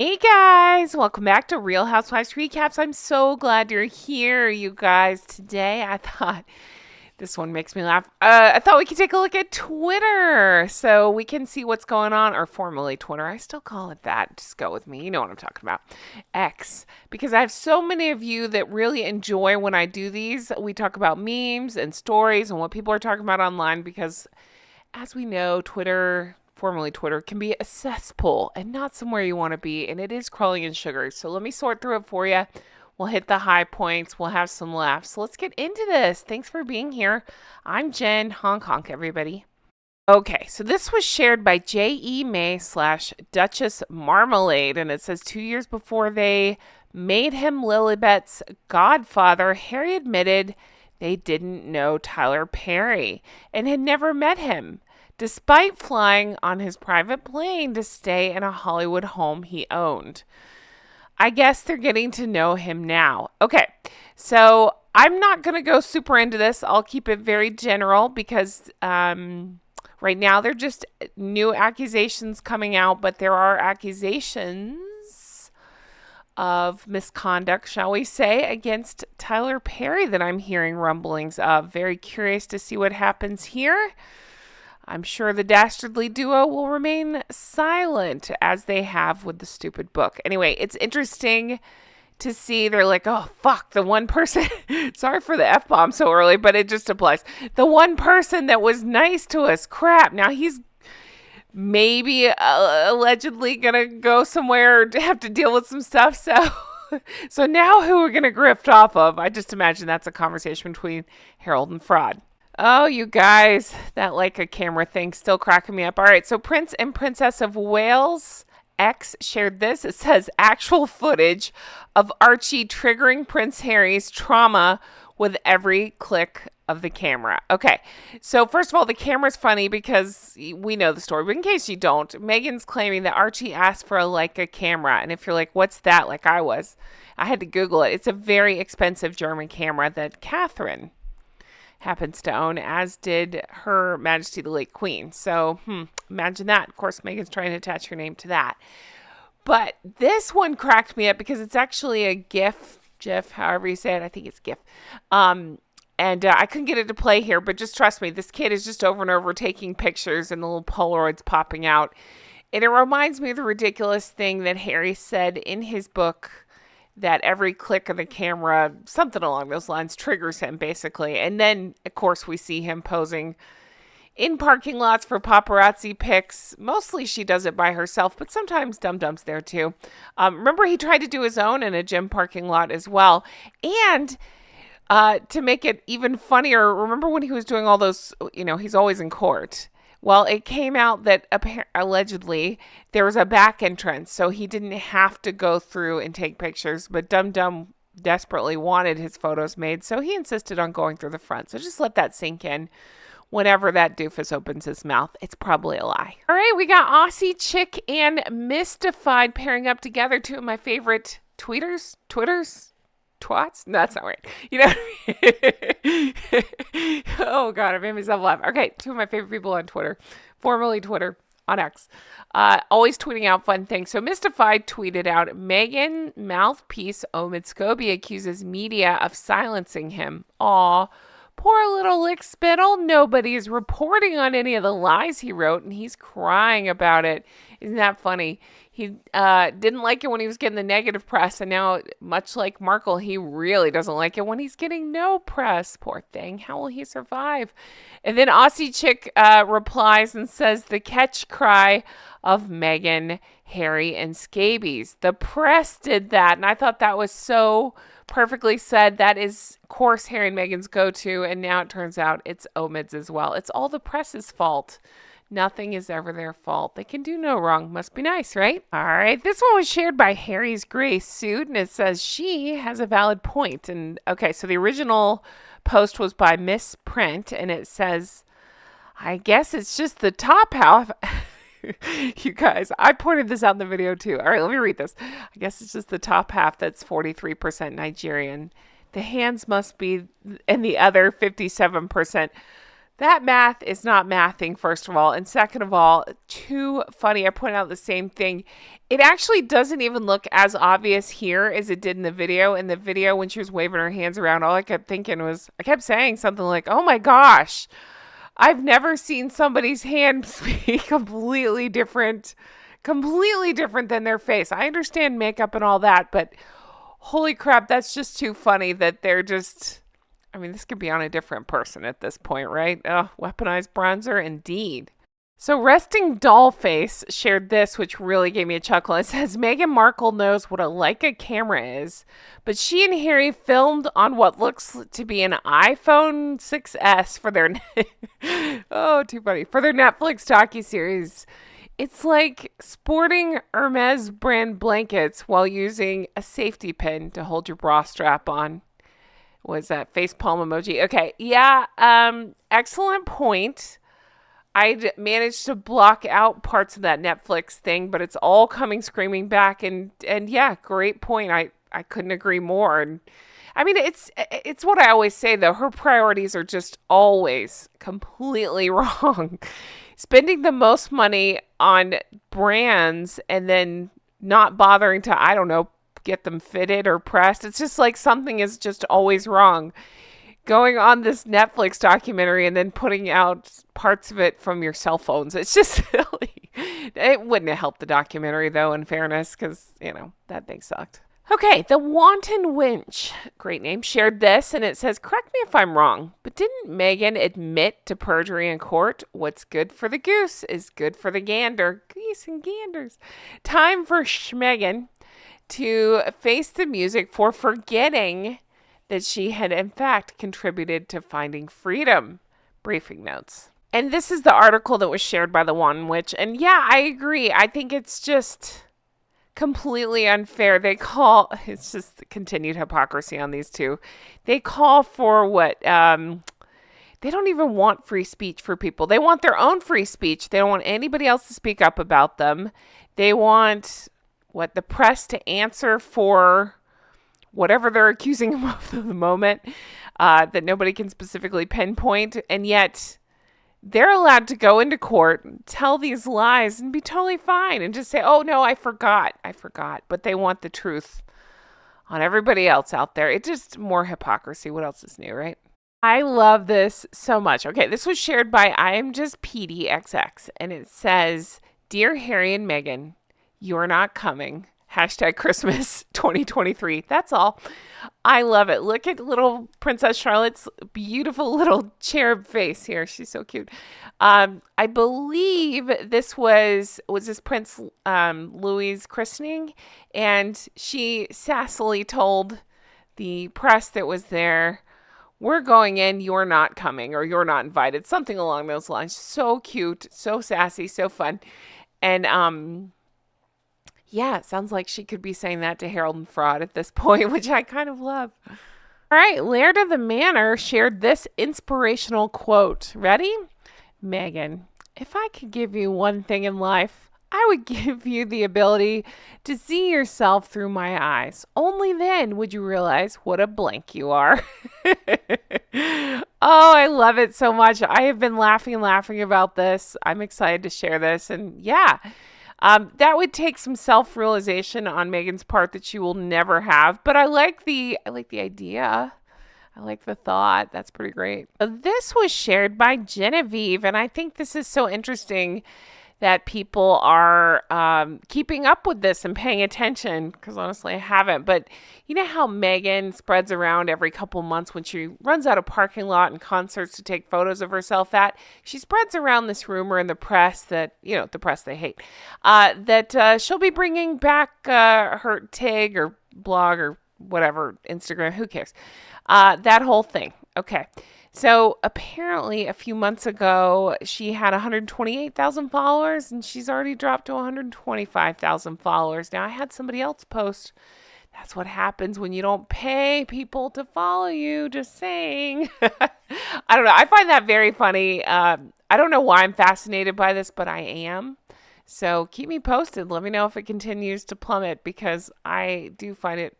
Hey guys, welcome back to Real Housewives Recaps. I'm so glad you're here, you guys. Today I thought this one makes me laugh. I thought we could take a look at Twitter so we can see what's going on, or formerly Twitter. I still call it that. Just go with me. You know what I'm talking about. X. Because I have so many of you that really enjoy when I do these. We talk about memes and stories and what people are talking about online because, as we know, Twitter, formerly Twitter, can be a cesspool and not somewhere you want to be, and it is crawling in sugar. So let me sort through it for you. We'll hit the high points. We'll have some laughs. So let's get into this. Thanks for being here. I'm Jen. Honk honk, everybody. Okay, so this was shared by J.E. May / Duchess Marmalade, and it says 2 years before they made him Lilibet's godfather, Harry admitted they didn't know Tyler Perry and had never met him, despite flying on his private plane to stay in a Hollywood home he owned. I guess they're getting to know him now. Okay, so I'm not going to go super into this. I'll keep it very general because right now they're just new accusations coming out, but there are accusations of misconduct, shall we say, against Tyler Perry that I'm hearing rumblings of. Very curious to see what happens here. I'm sure the dastardly duo will remain silent as they have with the stupid book. Anyway, it's interesting to see. They're like, oh, fuck, the one person. Sorry for the F-bomb so early, but it just applies. The one person that was nice to us. Crap. Now he's maybe allegedly going to go somewhere to have to deal with some stuff. So now who we're going to grift off of? I just imagine that's a conversation between Harold and Fraud. Oh, you guys, that like a camera thing still cracking me up. All right, so Prince and Princess of Wales X shared this. It says actual footage of Archie triggering Prince Harry's trauma with every click of the camera. Okay, so first of all, the camera's funny because we know the story, but in case you don't, Meghan's claiming that Archie asked for a Leica camera. And if you're like, what's that? Like I was, I had to Google it. It's a very expensive German camera that Catherine happens to own, as did Her Majesty the late Queen. So imagine that. Of course, Meghan's trying to attach her name to that. But this one cracked me up because it's actually a GIF, however you say it. I think it's GIF. And I couldn't get it to play here, but just trust me, this kid is just over and over taking pictures and the little Polaroids popping out. And it reminds me of the ridiculous thing that Harry said in his book, that every click of the camera, something along those lines, triggers him, basically. And then, of course, we see him posing in parking lots for paparazzi pics. Mostly she does it by herself, but sometimes Dum Dum's there too. Remember, he tried to do his own in a gym parking lot as well. And to make it even funnier, remember when he was doing all those, he's always in court. Well, it came out that allegedly there was a back entrance, so he didn't have to go through and take pictures, but Dum Dum desperately wanted his photos made, so he insisted on going through the front. So just let that sink in. Whenever that doofus opens his mouth, it's probably a lie. All right, we got Aussie Chick and Mystified pairing up together, two of my favorite Twitters? Twats? No, that's not right. Oh, God, I made myself laugh. Okay, two of my favorite people on Twitter, formerly Twitter, on X. Always tweeting out fun things. So Mystified tweeted out, Meghan mouthpiece Omid Scobie accuses media of silencing him. Aw, poor little lick spittle. Nobody is reporting on any of the lies he wrote, and he's crying about it. Isn't that funny? He didn't like it when he was getting the negative press, and now, much like Markle, he really doesn't like it when he's getting no press. Poor thing. How will he survive? And then Aussie Chick replies and says, the catch cry of Meghan, Harry, and scabies. The press did that, and I thought that was so perfectly said. That is, of course, Harry and Meghan's go-to, and now it turns out it's Omid's as well. It's all the press's fault. Nothing is ever their fault. They can do no wrong. Must be nice, right? All right. This one was shared by Harry's Gray Suit, and it says she has a valid point. And okay, so the original post was by Miss Print, and it says, I guess it's just the top half. You guys, I pointed this out in the video too. All right, let me read this. I guess it's just the top half that's 43% Nigerian. The hands must be, and the other 57%. That math is not mathing, first of all. And second of all, too funny. I pointed out the same thing. It actually doesn't even look as obvious here as it did in the video. In the video, when she was waving her hands around, all I kept thinking was, I kept saying something like, oh my gosh, I've never seen somebody's hands be completely different than their face. I understand makeup and all that, but holy crap, that's just too funny that they're just, I mean, this could be on a different person at this point, right? Weaponized bronzer, indeed. So Resting Doll Face shared this, which really gave me a chuckle. It says, Meghan Markle knows what a Leica camera is, but she and Harry filmed on what looks to be an iPhone 6S for their, oh, too funny, for their Netflix docuseries. It's like sporting Hermes brand blankets while using a safety pin to hold your bra strap on. Was that face palm emoji? Okay, yeah, excellent point. I managed to block out parts of that Netflix thing, but it's all coming screaming back. And yeah, great point. I couldn't agree more. And I mean, it's what I always say, though. Her priorities are just always completely wrong. Spending the most money on brands and then not bothering to, I don't know, get them fitted or pressed. It's just like something is just always wrong. Going on this Netflix documentary and then putting out parts of it from your cell phones. It's just silly. It wouldn't have helped the documentary, though, in fairness, because, that thing sucked. Okay, The Wanton Winch, great name, shared this, and it says, correct me if I'm wrong, but didn't Meghan admit to perjury in court? What's good for the goose is good for the gander. Geese and ganders. Time for Schmegan to face the music for forgetting that she had in fact contributed to finding freedom. Briefing notes. And this is the article that was shared by The Wanton Witch. And yeah, I agree. I think it's just completely unfair. It's just continued hypocrisy on these two. They call for what? They don't even want free speech for people. They want their own free speech. They don't want anybody else to speak up about them. They want the press to answer for whatever they're accusing them of at the moment, that nobody can specifically pinpoint. And yet they're allowed to go into court, tell these lies, and be totally fine and just say, oh, no, I forgot. But they want the truth on everybody else out there. It's just more hypocrisy. What else is new, right? I love this so much. Okay, this was shared by I Am Just PDXX, and it says, Dear Harry and Meghan, you're not coming. #Christmas 2023. That's all. I love it. Look at little Princess Charlotte's beautiful little cherub face here. She's so cute. I believe this was this Prince Louis's christening, and she sassily told the press that was there, we're going in, you're not coming, or you're not invited. Something along those lines. So cute, so sassy, so fun. And yeah, it sounds like she could be saying that to Harold and Fraud at this point, which I kind of love. All right, Laird of the Manor shared this inspirational quote. Ready? Meghan, if I could give you one thing in life, I would give you the ability to see yourself through my eyes. Only then would you realize what a blank you are. Oh, I love it so much. I have been laughing about this. I'm excited to share this. And yeah, that would take some self-realization on Meghan's part that she will never have. But I like the idea. I like the thought. That's pretty great. This was shared by Genevieve, and I think this is so interesting that people are keeping up with this and paying attention, because honestly, I haven't. But you know how Meghan spreads around every couple months when she runs out of parking lot and concerts to take photos of herself at? She spreads around this rumor in the press that, the press they hate, that she'll be bringing back her TIG or blog or whatever, Instagram, who cares? That whole thing. Okay. So apparently a few months ago, she had 128,000 followers, and she's already dropped to 125,000 followers. Now, I had somebody else post, that's what happens when you don't pay people to follow you, just saying. I don't know. I find that very funny. I don't know why I'm fascinated by this, but I am. So keep me posted. Let me know if it continues to plummet, because I do find it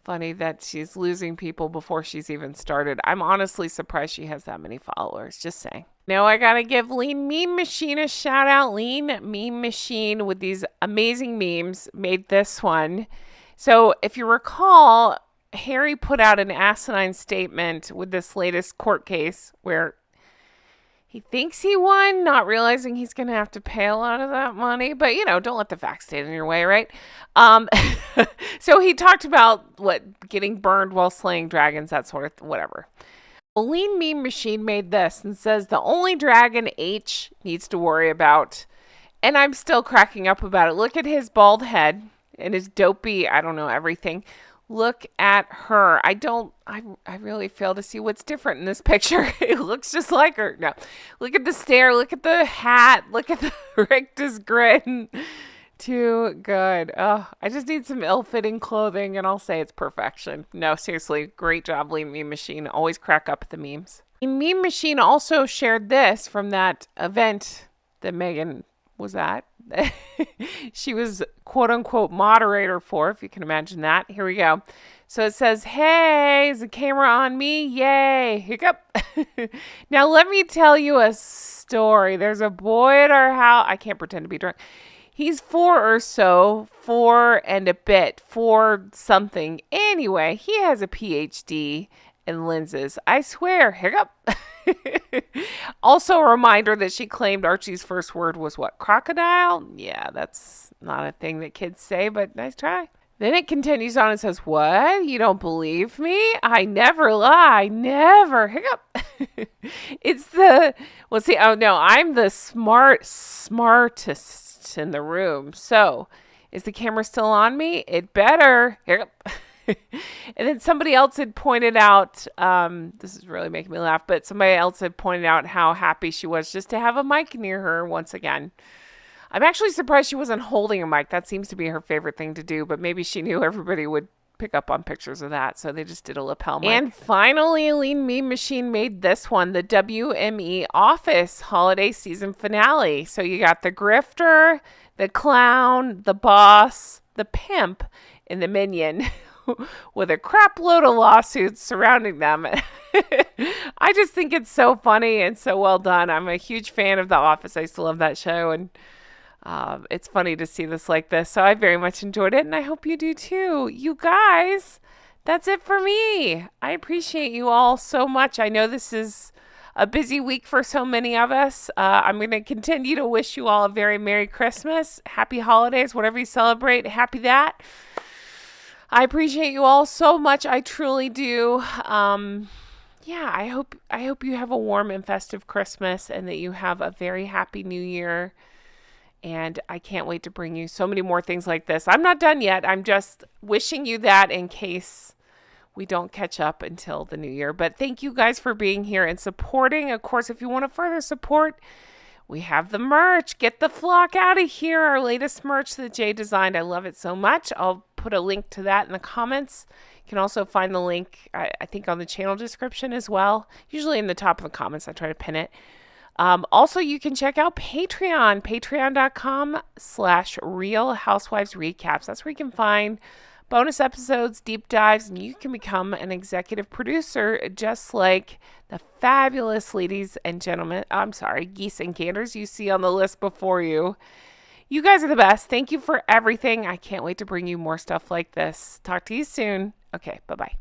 Funny that she's losing people before she's even started. I'm honestly surprised she has that many followers. Just saying. Now I gotta give Lean Meme Machine a shout out. Lean Meme Machine with these amazing memes made this one. So if you recall, Harry put out an asinine statement with this latest court case where he thinks he won, not realizing he's going to have to pay a lot of that money. But, don't let the facts stand in your way, right? Um, so he talked about getting burned while slaying dragons, that sort of whatever. A Lean Meme Machine made this and says the only dragon H needs to worry about. And I'm still cracking up about it. Look at his bald head and his dopey, I don't know, everything. Look at her. I really fail to see what's different in this picture. It looks just like her. No. Look at the stare. Look at the hat. Look at the rictus grin. Too good. Oh, I just need some ill-fitting clothing and I'll say it's perfection. No, seriously. Great job, Lean Meme Machine. Always crack up at the memes. Lean Meme Machine also shared this from that event that Meghan was at. She was quote unquote moderator for, if you can imagine that. Here we go. So it says, hey, is the camera on me? Yay. Hiccup. Now let me tell you a story. There's a boy at our house. I can't pretend to be drunk. He's 4 or so, 4 and a bit, 4 something. Anyway, he has a PhD in lenses. I swear. Hiccup. Also a reminder that she claimed Archie's first word was what? Crocodile? Yeah, that's not a thing that kids say, but nice try. Then it continues on and says, what? You don't believe me? I never lie. Never. Hiccup. Oh no, I'm the smartest in the room. So is the camera still on me? It better. Hiccup. And then somebody else had pointed out, this is really making me laugh, but somebody else had pointed out how happy she was just to have a mic near her once again. I'm actually surprised she wasn't holding a mic. That seems to be her favorite thing to do, but maybe she knew everybody would pick up on pictures of that, so they just did a lapel mic. And finally, a Lean Meme Machine made this one, the WME Office Holiday Season Finale. So you got the grifter, the clown, the boss, the pimp, and the minion. With a crap load of lawsuits surrounding them. I just think it's so funny and so well done. I'm a huge fan of The Office. I used to love that show, and it's funny to see this like this. So I very much enjoyed it, and I hope you do too. You guys, that's it for me. I appreciate you all so much. I know this is a busy week for so many of us. I'm going to continue to wish you all a very Merry Christmas, Happy Holidays, whatever you celebrate. Happy that. I appreciate you all so much. I truly do. I hope you have a warm and festive Christmas and that you have a very happy New Year. And I can't wait to bring you so many more things like this. I'm not done yet. I'm just wishing you that in case we don't catch up until the new year. But thank you guys for being here and supporting. Of course, if you want to further support, we have the merch. Get the flock out of here. Our latest merch that Jay designed. I love it so much. I'll put a link to that in the comments. You can also find the link, I think, on the channel description as well. Usually in the top of the comments, I try to pin it. Also, you can check out Patreon, patreon.com/Real Housewives Recaps. That's where you can find bonus episodes, deep dives, and you can become an executive producer just like the fabulous ladies and gentlemen, geese and ganders you see on the list before you. You guys are the best. Thank you for everything. I can't wait to bring you more stuff like this. Talk to you soon. Okay, bye-bye.